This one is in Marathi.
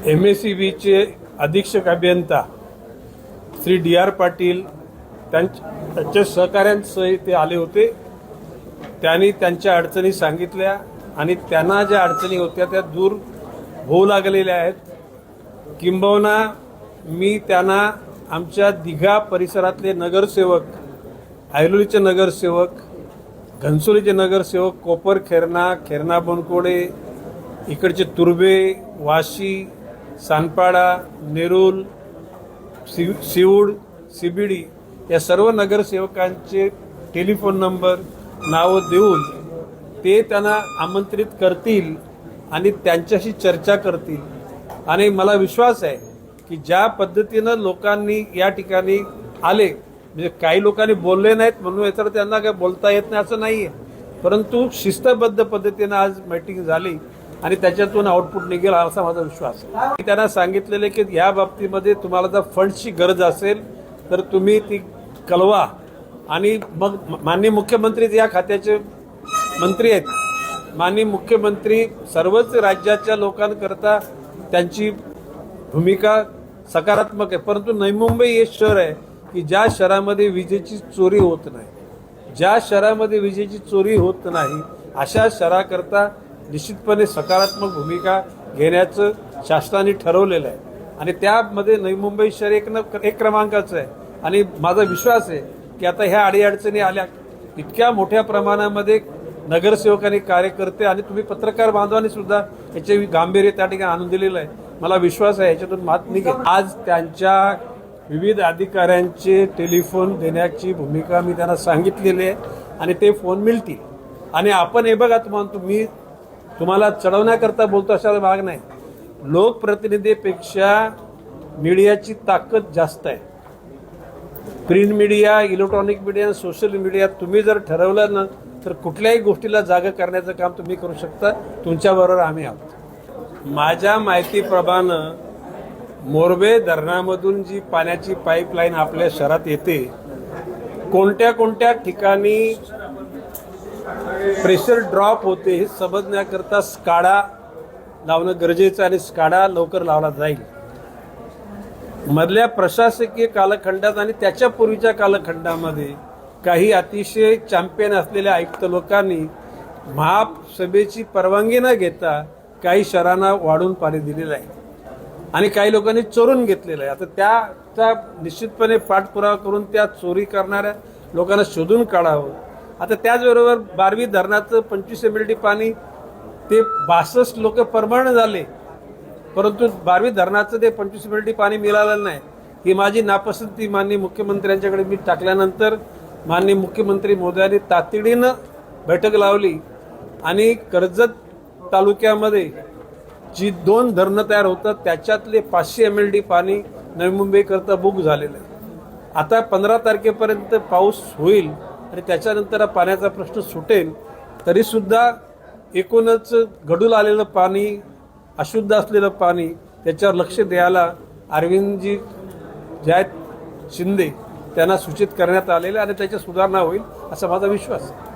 MACBचे अधीक्षक अभियंता श्री DR पाटील त्यांच्या सहकाऱ्यांसह ते आले होते। त्यांनी त्यांच्या अडचणी सांगितल्या आणि त्यांना ज्या अडचणी होत्या त्या दूर होऊ लागलेल्या आहेत। किंबहुना मी त्यांना आमच्या दिघा परिसरातले नगरसेवक, ऐरोलीचे नगरसेवक, घनसोलीचे नगरसेवक, कोपर खेरणा बनकोडे, इकडचे तुर्बे, वाशी, सानपाडा, नेरूल, सिवूड, CBD या सर्व नगरसेवकांचे टेलिफोन नंबर, नावं देऊन ते त्यांना आमंत्रित करतील आणि त्यांच्याशी चर्चा करतील। आणि मला विश्वास आहे की ज्या पद्धतीनं लोकांनी या ठिकाणी आले, म्हणजे काही लोकांनी बोलले नाहीत म्हणून याचा त्यांना काय बोलता येत नाही असं नाही आहे, परंतु शिस्तबद्ध पद्धतीनं आज मीटिंग झाली आणि त्याच्यातून आउटपुट निघेल असा माझा विश्वास आहे। मी त्यांना सांगितलेले की या बाबतीमध्ये तुम्हाला जर फंड्सची गरज असेल तर तुम्ही ती कळवा आणि मग माननीय मुख्यमंत्री या खात्याचे मंत्री आहेत। माननीय मुख्यमंत्री सर्वच राज्याच्या लोकांकरता त्यांची भूमिका सकारात्मक आहे, परंतु नवी मुंबई हे शहर आहे की ज्या शहरामध्ये विजेची चोरी होत नाही, ज्या शहरामध्ये विजेची चोरी होत नाही अशा शहराकरता निश्चितपणे सकारात्मक भूमिका घेण्याचं शासनाने ठरवलेलं आहे आणि त्यामध्ये नवी मुंबई शहर एक क्रमांकाचं आहे। आणि माझा विश्वास आहे की आता ह्या अडीअडचणी आल्या, इतक्या मोठ्या प्रमाणामध्ये नगरसेवकांनी, कार्यकर्ते आणि तुम्ही पत्रकार बांधवांनी सुद्धा याचे गांभीर्य त्या ठिकाणी आणून दिलेलं आहे। मला विश्वास आहे याच्यातून मात निघेल। आज त्यांच्या विविध अधिकाऱ्यांचे टेलिफोन देण्याची भूमिका मी त्यांना सांगितलेली आहे आणि ते फोन मिळतील। आणि आपण हे बघा, मी तुम्हाला चढवण्याकरता बोलतो अशा भाग नाही, लोकप्रतिनिधीपेक्षा मीडियाची ताकद जास्त आहे। Print media, electronic media, social media, तुम्ही जर ठरवलं ना तर कुठल्याही गोष्टीला जागा करण्याचं काम तुम्ही करू शकता। तुमच्याबरोबर आम्ही आहोत। माझ्या माहितीप्रमाणे मोरबे धरणामधून जी पाण्याची पाईपलाईन आपल्या शहरात येते, कोणत्या कोणत्या ठिकाणी प्रेशर ड्रॉप होते हे समजण्याकरता स्काडा लावणं गरजेचं आणि स्काडा लवकर लावला जाईल। मधल्या प्रशासकीय कालखंडात आणि त्याच्या पूर्वीच्या कालखंडामध्ये काही अतिशय चॅम्पियन असलेल्या आयुक्त लोकांनी महासभेची परवानगी न घेता काही शहरांना वाढून पाणी दिलेलं आहे आणि काही लोकांनी चोरून घेतलेलं आहे। आता त्याचा निश्चितपणे पाठपुरावा करून त्या चोरी करणाऱ्या लोकांना शोधून काढावं। आता त्याचबरोबर 12 धरणाचं 25 MLD पाणी ते 62 लोक परमनंट झाले, परंतु 12 धरणाचं ते 25 MLD पाणी मिळालं नाही। ही माझी नापसंती माननीय मुख्यमंत्र्यांच्याकडे मी टाकल्यानंतर माननीय मुख्यमंत्री महोदयांनी तातडीनं बैठक लावली आणि कर्जत तालुक्यामध्ये जी 2 धरणं तयार होतात त्याच्यातले 500 MLD पाणी नवी मुंबईकरता बुक झालेलं आहे। आता 15 तारखेपर्यंत पाऊस होईल आणि त्याच्यानंतर पाण्याचा प्रश्न सुटेल, तरीसुद्धा एकूणच गढूळ आलेलं पाणी, अशुद्ध असलेलं पाणी त्याच्यावर लक्ष द्यायला अरविंदजी जे आहेत शिंदे त्यांना सूचित करण्यात आलेलं आणि त्याची सुधारणा होईल असा माझा विश्वास आहे।